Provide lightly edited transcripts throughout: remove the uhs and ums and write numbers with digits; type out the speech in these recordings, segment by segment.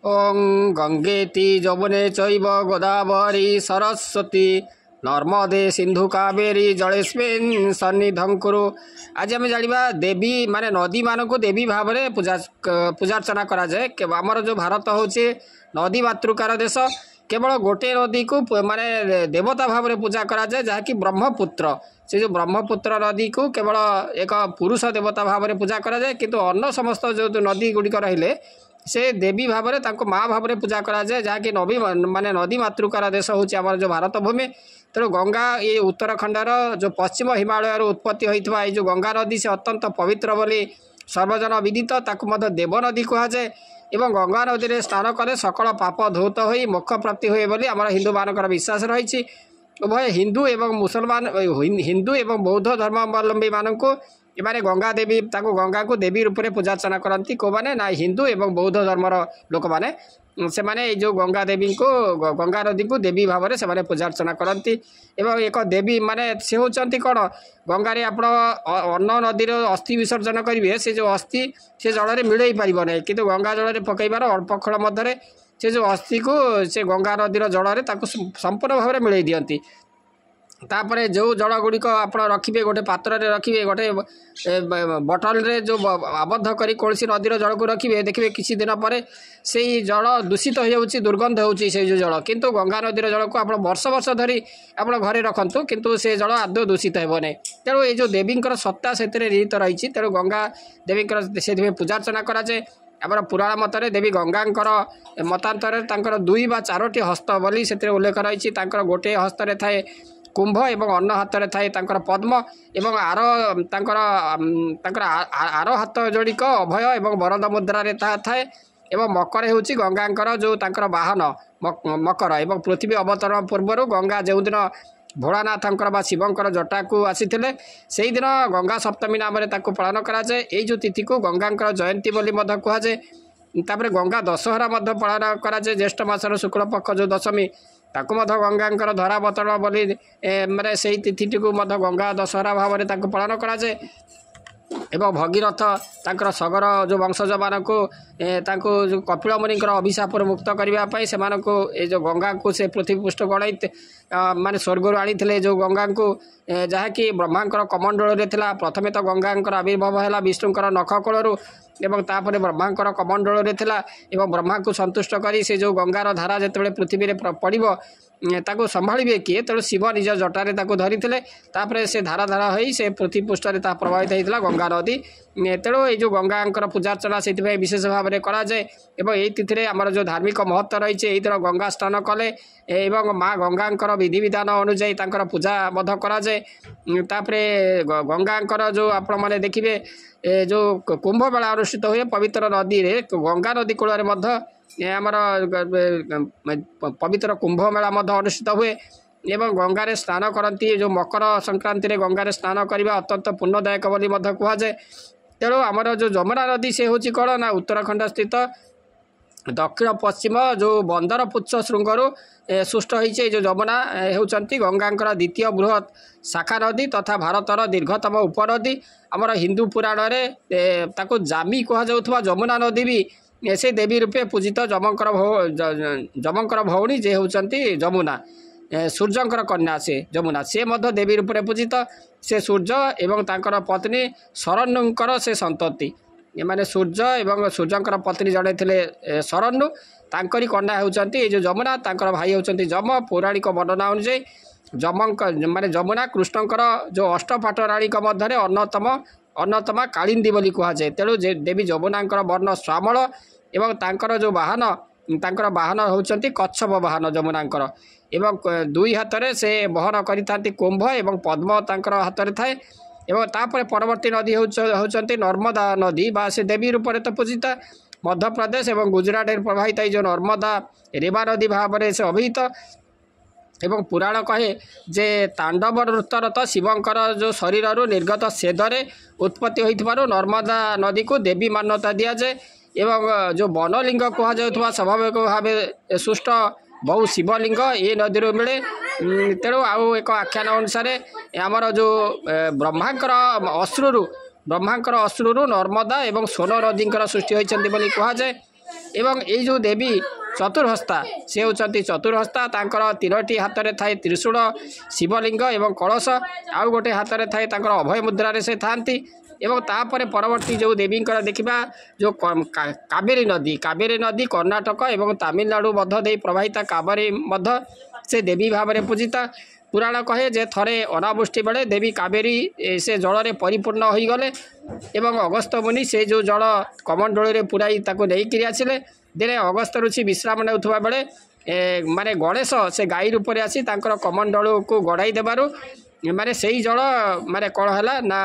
ओं गंगेति जमुने चैव गोदावरी सरस्वती नर्मदे सिंधु कावेरी जलेस्मिन् सन्निधं कुरु। आज आम जाना देवी माने नदी मान को देवी भाव में पूजार्चना कराए। आमर जो भारत हूँ नदी मातृकार देश। केवल गोटे नदी को माने देवता भाव में पूजा कराए जहाँकि ब्रह्मपुत्र। से जो ब्रह्मपुत्र नदी को केवल एक पुरुष देवता भाव में पूजा कराए, किंतु अन्य समस्त जो नदी गुड़िक रहिले से देवी भाव में माँ भाव में पूजा कराए जहाँकि नदी माने नदी मातृकार देश हूँ आम जो भारत भूमि। तेणु गंगा ये उत्तराखंडर जो पश्चिम हिमालय उत्पत्ति होता है जो गंगा नदी से अत्यंत पवित्र बोली सर्वजन विदित। ताकू देव नदी कहुए एवं गंगा नदी में स्नान कले सकल पाप धौत हो मोक्ष प्राप्ति हुए बोली आम हिंदू मानकर विश्वास रही। उभय हिंदू एवं मुसलमान हिंदू एवं बौद्ध धर्मावलंबी मानक एमाने गंगा देवी गंगा को देवी रूप में पूजार्चना करती को माने ना हिंदू एवं बौद्ध धर्मर लोक मैंने से माने जो गंगा देवी को गंगा नदी को देवी भाव में से पूजार्चना करती। एवं एक देवी माने से होती कौन गंगारे आप अन्न नदीर अस्थि विसर्जन करेंगे से जो अस्थि से जल में मिलई पार ना कि गंगा जल में पकईबार अल्प खड़ मध्य से जो अस्थि को से गंगा नदीर जल में संपूर्ण भाव में मिलई दियंती। तापर जो जल गुड़िक आप रखिए गोटे पात्र रे रखिए गोटे बटल रे जो आबद्ध करी कौन नदीर जल को रखिए देखिए किसी दिन पर से जल दूषित हो जाऊँगी दुर्गंध होची से जो जल। किंतु गंगा नदीर जल को आप वर्ष वर्ष धरी आप घरे रखु किंतु से जल आदौ दूषित हो ना। तेणु ये जो देवींकर सत्ता से निहित रही तेणु गंगा देवींकर से पूजार्चना कराए। आमर पुराण मतरे देवी गंगांकर मतांतर दुई बा चारोटी हस्त बोली से उल्लेख रही। गोटे हस्तरे थाए कुंभ एवं अन्न हाथ में थाए पद्म एवं आर हाथ जोड़िक अभय एवं वरद मुद्रा थाए एवं मकर होची गंगांकर जो वाहन मकर एवं पृथ्वी अवतरण पूर्वर गंगा जो दिन भोलानाथंकर बा शिवंकर जटा को आसीथिले सेही दिन गंगा सप्तमी नाम पालन कराए। ये जो तिथि को गंगांकर जयंती बोली कहुए। तापर गंगा दशहरा पालन कराए ज्येष्ठ मासर शुक्ल पक्ष जो दशमी ताकू गंगांकर धरावतरण बोली माने से तिथि को गंगा दशहरा भाव में पालन कराए। एवं भगीरथ तांकर सगर जो वंशज मान को जो कपिल मुनि अभिशाप मुक्त करने से जो गंगा को से पृथ्वी पृष्ठ गणाई माने स्वर्ग आनी जो गंगा को जहाँकि ब्रह्मांकर कमंडल था। प्रथमे तो गंगांकर आविर्भाव है विष्णुंकर नख कोलू एवं तापर ब्रह्मांकर कमंडल था एवं ब्रह्मा को संतुष्ट करी से जो गंगार धारा जिते पृथ्वी में पड़ो ताको संभाଳିबे किए। तेणु शिव निज जटारे धरी तापर से धारा धारा हो से पृथ्वी पृष्ठ प्रभावित होता गंगा नदी। तेणु ये जो गंगांकर पूजार्चना से विशेष भाव में कराए। एवं यही तिथि आमर जो धार्मिक महत्व रही है दिन गंगा स्नान कले एवं माँ गंगांकर विधि विधान अनुजाई पूजा कराए। तापर गंगांकर जो आपण मैंने देखिए जो कुंभ मेला अनुष्ठित हुए पवित्र नदी रे गंगा नदी कूल आमर पवित्र कुंभ मेला अनुष्ठित हुए एवं गंगारे स्नान करती। जो मकर संक्रांति रे गंगारे स्नान करने अत्यंत पुण्यदायक बोली कहुए। तेणु आमर जो जमुना नदी से हूँ कौन ना उत्तराखंड स्थित दक्षिण पश्चिम जो बंदर पुच्छ श्रृंगरू सृष्ट होती जो जमुना होती गंगांकर द्वितीय बृहत शाखा नदी तथा भारतर दीर्घतम उपनदी। आमर हिंदू पुराण में जामी कहुआ जमुना नदी भी से देवी रूपे पूजित जमंकर भौणी जे होती जमुना सूर्यंकर कन्या से जमुना से देवी रूप में पूजित से सूर्य एवं तांकर पत्नी शरण्युंकर से संतति माने सूर्य एवं सूर्यंकर पत्नी जड़े थे शरण्यु तांकरी कन्या होती जो जमुना तांकर भाई होती जम। पौराणिक वर्णना अनुसार जमंक माने जमुना कृष्णंकर जो अष्टपाटराणी मध्य अन्नतमा कालिंदी बोली कहुए। तेणु देवी जमुनांकर वर्ण श्यामल एवं तांकर जो वाहन होती कच्छप वाहन जमुनांकर एवं दुई हाथ में से बहन करि कुंभ एवं पद्म तांकर हाथ में थाए। एवं तापर परवर्ती नदी होती नर्मदा नदी बा से देवी रूप में तो पूजित मध्य प्रदेश एवं गुजरात प्रभावित जो नर्मदा रेवा नदी भाव में से अभिहित। एवं पुराण कहे जे तांडव नृत्यरत शिवंकर जो शरीर निर्गत सेदरे उत्पत्ति होइथिबारु नर्मदा नदी को देवी मान्यता दि जाए। एवं जो बनलिंग कहुआ स्वाभाविक भाव सृष्ट बहु शिवलिंग ये नदी मिले। तेणु आउ एक आख्यान अनुसार आमर जो ब्रह्मांकर अश्रु नर्मदा एवं सोन नदींकर सृष्टि होती कहुए। एवं ये जो देवी चतुर्हस्ता से होती चतुर्हस्ता तांकर 3टी हाथ में थाए त्रिशूल शिवलिंग एवं कलश आउ गोटे हाथ में थाए अभय मुद्रा से थांती एवं तापर परवर्ती जो देवी देखा जो कावेरी नदी कर्णाटक एवं तमिलनाडु मध्य दे प्रवाहित कावेरी मध्य से देवी भाव में पूजिता पुराण कहे जे थरे अनावृष्टि बेले देवी कावेरी से जल में परिपूर्ण हो गले एवं अगस्त मुनि से जो जल कमंडल में पुराई नहीं आसिले दिने अगस्त ऋषि विश्राम नेउथुबा बेले माने गणेश से गाई रूप में आसी तांकर कमंडल को गड़ाई देबारु माने सही जल माने कौन है ना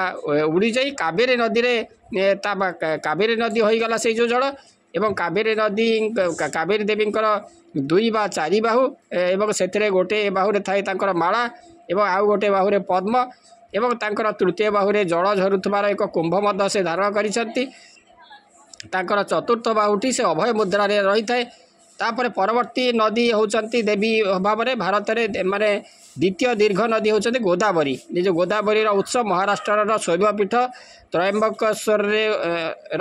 उड़ी जाई कावेरी नदी रे कावेरी नदी हो गला से जो जल एवं कावेरी नदी कावेरी देवी 2 वा 4 बाहु एवं से गोटे बाहुरे थाए तांकर माला एवं आउ गोटे बाहुरे पद्म एवं तांकर तृतीय बाहुरे जल झरुथबार एक कुंभ मध्य से धारण करिसंती तांकर चतुर्थ बाहुटी से अभय मुद्रा रे रही थाए तापर परवर्ती नदी होचंती देवी भाव में भारत में माने द्वितीय दीर्घ नदी होचंती गोदावरी जो गोदावरी उत्स महाराष्ट्र शैवपीठ त्रयंबकेश्वर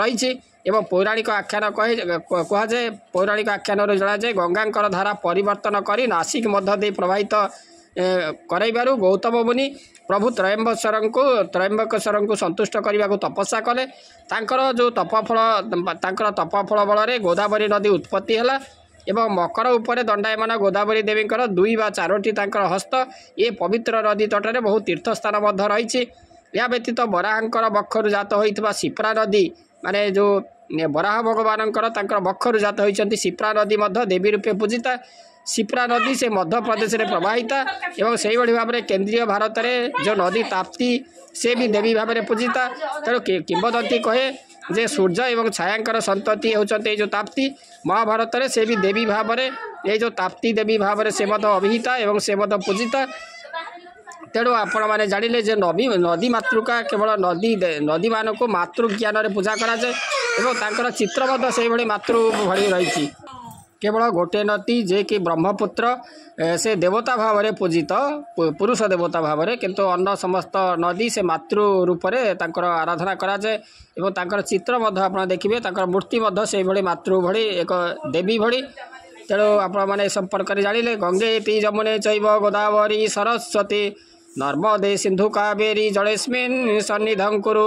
रही एवं पौराणिक आख्यान कह जाए पौराणिक आख्यान जना जाए गंगा धारा परिवर्तन कर नासिक मध्य दे प्रवाहित कराइबारु गौतम मुनि प्रभु त्रयंबकेश्वर को संतुष्ट करने को तपस्या कले जो तपफल बल गोदावरी नदी उत्पत्ति है एवं मकर उपर दंडायमान गोदावरी देवी 2 वा 4टी हस्त ये पवित्र नदी तटरे बहु तीर्थस्थान रही या व्यतीत बराहंकर बक्षर जात होता शिप्रा नदी माने जो बराह भगवान बक्षर जात होती शिप्रा नदी देवी रूपे पूजिता शिप्रा नदी से मध्य प्रदेश में प्रवाहिता एवं से भाव में केंद्रीय भारत में जो नदी ताप्ती से भी देवी भाव में पूजिता तेणु किंवदंती कहे जे सूर्य एवं छायांकर संतति होती जो ताप्ती महाभारत में से भी देवी भाव में ये जो ताप्ती देवी भाव में से अभिहिता एवं से पूजिता तेणु आपण मैंने जानिले जे नदी मातृका केवल नदी मान को मातृ ज्ञान पूजा कराए एवं तांकर चित्र से मातृ भली रही केवल गोटे नदी जे कि ब्रह्मपुत्र से देवता भाव में पूजित पुरुष देवता भाव में किंतु अन्य समस्त नदी से मातृ रूप में आराधना कराए एवं तांकर चित्र आप देखिए मूर्ति से मातृ भली एक देवी भली तेणु आपण मैंने संपर्क में जानिले गंगे जमुने चैव गोदावरी सरस्वती नर्मदे सिंधु कावेरी जलेस्मिन् सन्निधं कुरु।